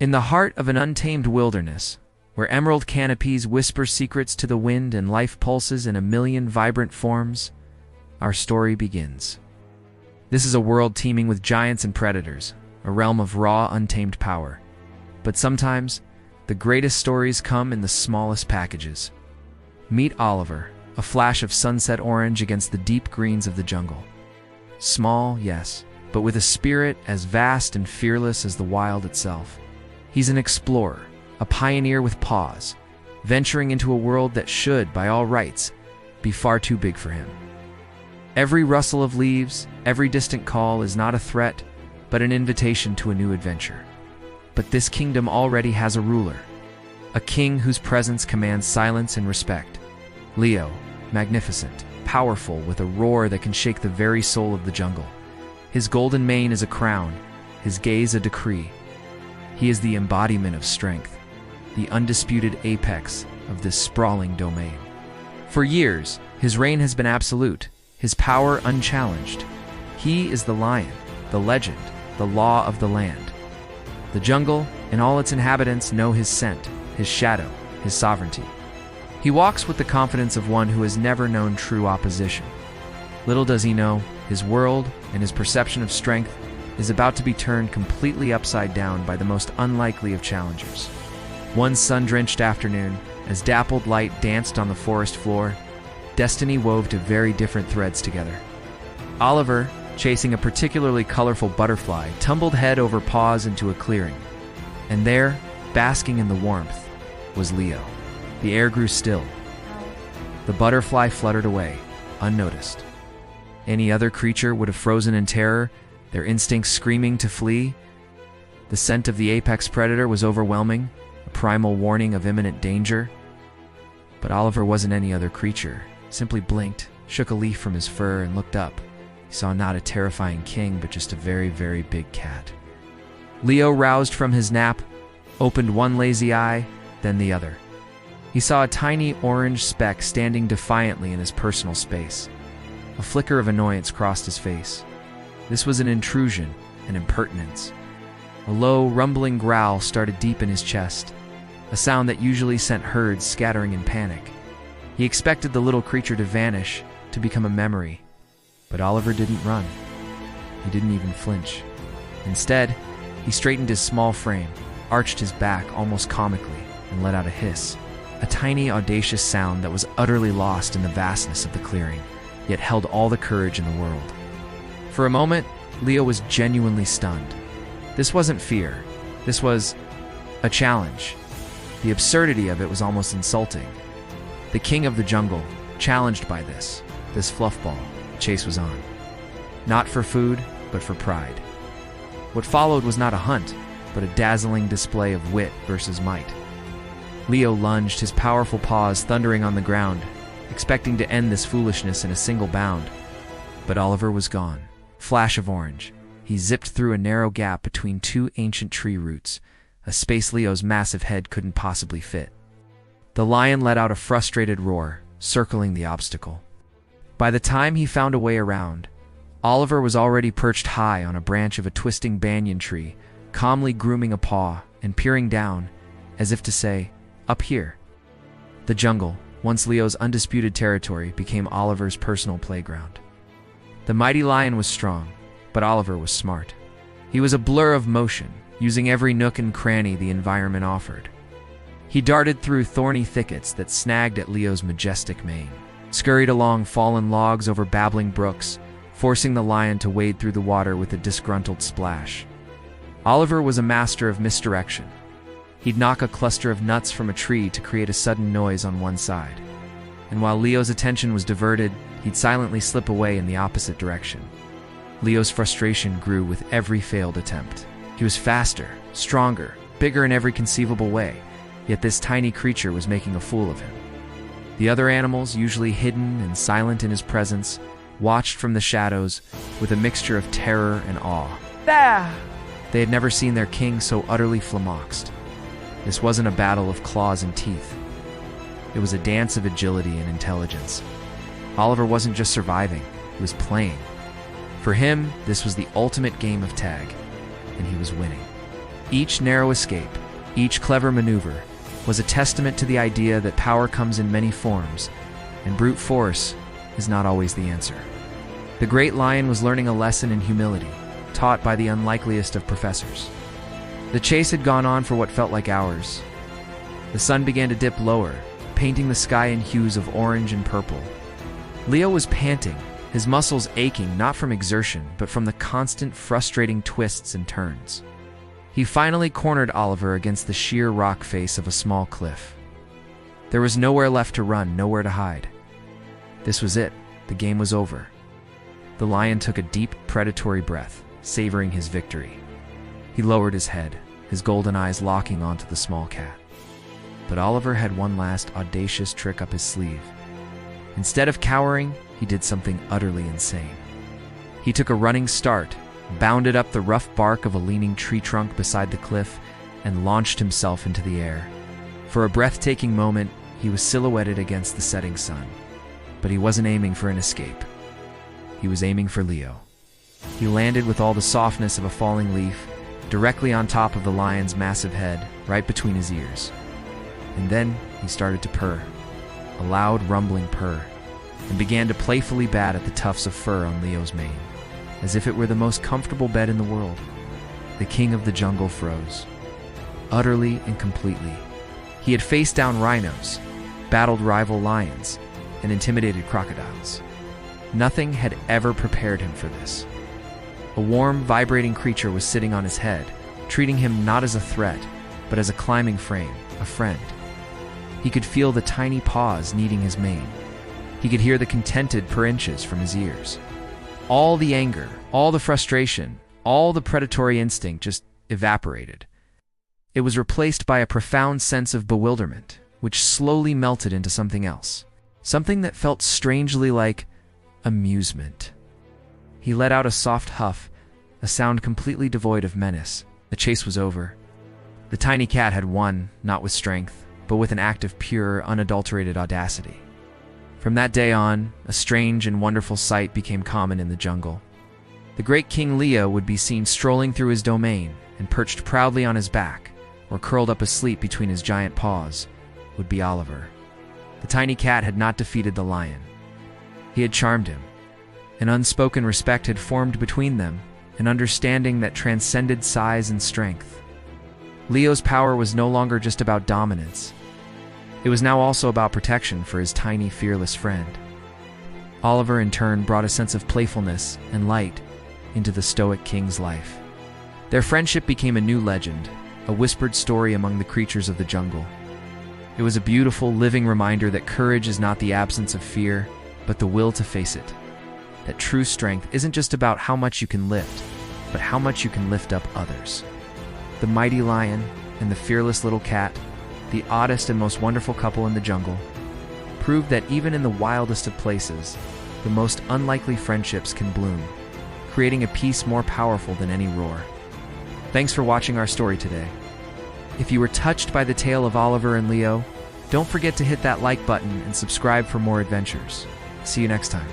In the heart of an untamed wilderness, where emerald canopies whisper secrets to the wind and life pulses in a million vibrant forms, our story begins. This is a world teeming with giants and predators, a realm of raw, untamed power. But sometimes, the greatest stories come in the smallest packages. Meet Oliver, a flash of sunset orange against the deep greens of the jungle. Small, yes, but with a spirit as vast and fearless as the wild itself. He's an explorer, a pioneer with paws, venturing into a world that should, by all rights, be far too big for him. Every rustle of leaves, every distant call is not a threat, but an invitation to a new adventure. But this kingdom already has a ruler, a king whose presence commands silence and respect. Leo, magnificent, powerful, with a roar that can shake the very soul of the jungle. His golden mane is a crown, his gaze a decree. He is the embodiment of strength, the undisputed apex of this sprawling domain. For years, his reign has been absolute, his power unchallenged. He is the lion, the legend, the law of the land. The jungle and all its inhabitants know his scent, his shadow, his sovereignty. He walks with the confidence of one who has never known true opposition. Little does he know, his world and his perception of strength is about to be turned completely upside down by the most unlikely of challengers. One sun-drenched afternoon, as dappled light danced on the forest floor, destiny wove two very different threads together. Oliver, chasing a particularly colorful butterfly, tumbled head over paws into a clearing. And there, basking in the warmth, was Leo. The air grew still. The butterfly fluttered away, unnoticed. Any other creature would have frozen in terror, their instincts screaming to flee. The scent of the apex predator was overwhelming, a primal warning of imminent danger. But Oliver wasn't any other creature, simply blinked, shook a leaf from his fur, and looked up. He saw not a terrifying king, but just a very, very big cat. Leo roused from his nap, opened one lazy eye, then the other. He saw a tiny orange speck standing defiantly in his personal space. A flicker of annoyance crossed his face. This was an intrusion, an impertinence. A low, rumbling growl started deep in his chest, a sound that usually sent herds scattering in panic. He expected the little creature to vanish, to become a memory. But Oliver didn't run. He didn't even flinch. Instead, he straightened his small frame, arched his back almost comically, and let out a hiss. A tiny, audacious sound that was utterly lost in the vastness of the clearing, yet held all the courage in the world. For a moment, Leo was genuinely stunned. This wasn't fear. This was a challenge. The absurdity of it was almost insulting. The king of the jungle, challenged by this fluffball, the chase was on. Not for food, but for pride. What followed was not a hunt, but a dazzling display of wit versus might. Leo lunged, his powerful paws thundering on the ground, expecting to end this foolishness in a single bound. But Oliver was gone. Flash of orange. He zipped through a narrow gap between two ancient tree roots, a space Leo's massive head couldn't possibly fit. The lion let out a frustrated roar, circling the obstacle. By the time he found a way around, Oliver was already perched high on a branch of a twisting banyan tree, calmly grooming a paw and peering down, as if to say, "Up here." The jungle, once Leo's undisputed territory, became Oliver's personal playground. The mighty lion was strong, but Oliver was smart. He was a blur of motion, using every nook and cranny the environment offered. He darted through thorny thickets that snagged at Leo's majestic mane, scurried along fallen logs over babbling brooks, forcing the lion to wade through the water with a disgruntled splash. Oliver was a master of misdirection. He'd knock a cluster of nuts from a tree to create a sudden noise on one side. And while Leo's attention was diverted, he'd silently slip away in the opposite direction. Leo's frustration grew with every failed attempt. He was faster, stronger, bigger in every conceivable way, yet this tiny creature was making a fool of him. The other animals, usually hidden and silent in his presence, watched from the shadows with a mixture of terror and awe. There! They had never seen their king so utterly flummoxed. This wasn't a battle of claws and teeth. It was a dance of agility and intelligence. Oliver wasn't just surviving, he was playing. For him, this was the ultimate game of tag, and he was winning. Each narrow escape, each clever maneuver, was a testament to the idea that power comes in many forms, and brute force is not always the answer. The great lion was learning a lesson in humility, taught by the unlikeliest of professors. The chase had gone on for what felt like hours. The sun began to dip lower, painting the sky in hues of orange and purple. Leo was panting, his muscles aching not from exertion, but from the constant, frustrating twists and turns. He finally cornered Oliver against the sheer rock face of a small cliff. There was nowhere left to run, nowhere to hide. This was it. The game was over. The lion took a deep, predatory breath, savoring his victory. He lowered his head, his golden eyes locking onto the small cat. But Oliver had one last audacious trick up his sleeve. Instead of cowering, he did something utterly insane. He took a running start, bounded up the rough bark of a leaning tree trunk beside the cliff, and launched himself into the air. For a breathtaking moment, he was silhouetted against the setting sun. But he wasn't aiming for an escape. He was aiming for Leo. He landed with all the softness of a falling leaf, directly on top of the lion's massive head, right between his ears. And then he started to purr, a loud rumbling purr, and began to playfully bat at the tufts of fur on Leo's mane, as if it were the most comfortable bed in the world. The king of the jungle froze, utterly and completely. He had faced down rhinos, battled rival lions, and intimidated crocodiles. Nothing had ever prepared him for this. A warm, vibrating creature was sitting on his head, treating him not as a threat, but as a climbing frame, a friend. He could feel the tiny paws kneading his mane. He could hear the contented purr-inches from his ears. All the anger, all the frustration, all the predatory instinct just evaporated. It was replaced by a profound sense of bewilderment, which slowly melted into something else. Something that felt strangely like amusement. He let out a soft huff, a sound completely devoid of menace. The chase was over. The tiny cat had won, not with strength, but with an act of pure, unadulterated audacity. From that day on, a strange and wonderful sight became common in the jungle. The great King Leo would be seen strolling through his domain, and perched proudly on his back, or curled up asleep between his giant paws, would be Oliver. The tiny cat had not defeated the lion. He had charmed him. An unspoken respect had formed between them, an understanding that transcended size and strength. Leo's power was no longer just about dominance. It was now also about protection for his tiny, fearless friend. Oliver, in turn, brought a sense of playfulness and light into the stoic king's life. Their friendship became a new legend, a whispered story among the creatures of the jungle. It was a beautiful, living reminder that courage is not the absence of fear, but the will to face it. That true strength isn't just about how much you can lift, but how much you can lift up others. The mighty lion and the fearless little cat, the oddest and most wonderful couple in the jungle, proved that even in the wildest of places, the most unlikely friendships can bloom, creating a peace more powerful than any roar. Thanks for watching our story today. If you were touched by the tale of Oliver and Leo, don't forget to hit that like button and subscribe for more adventures. See you next time.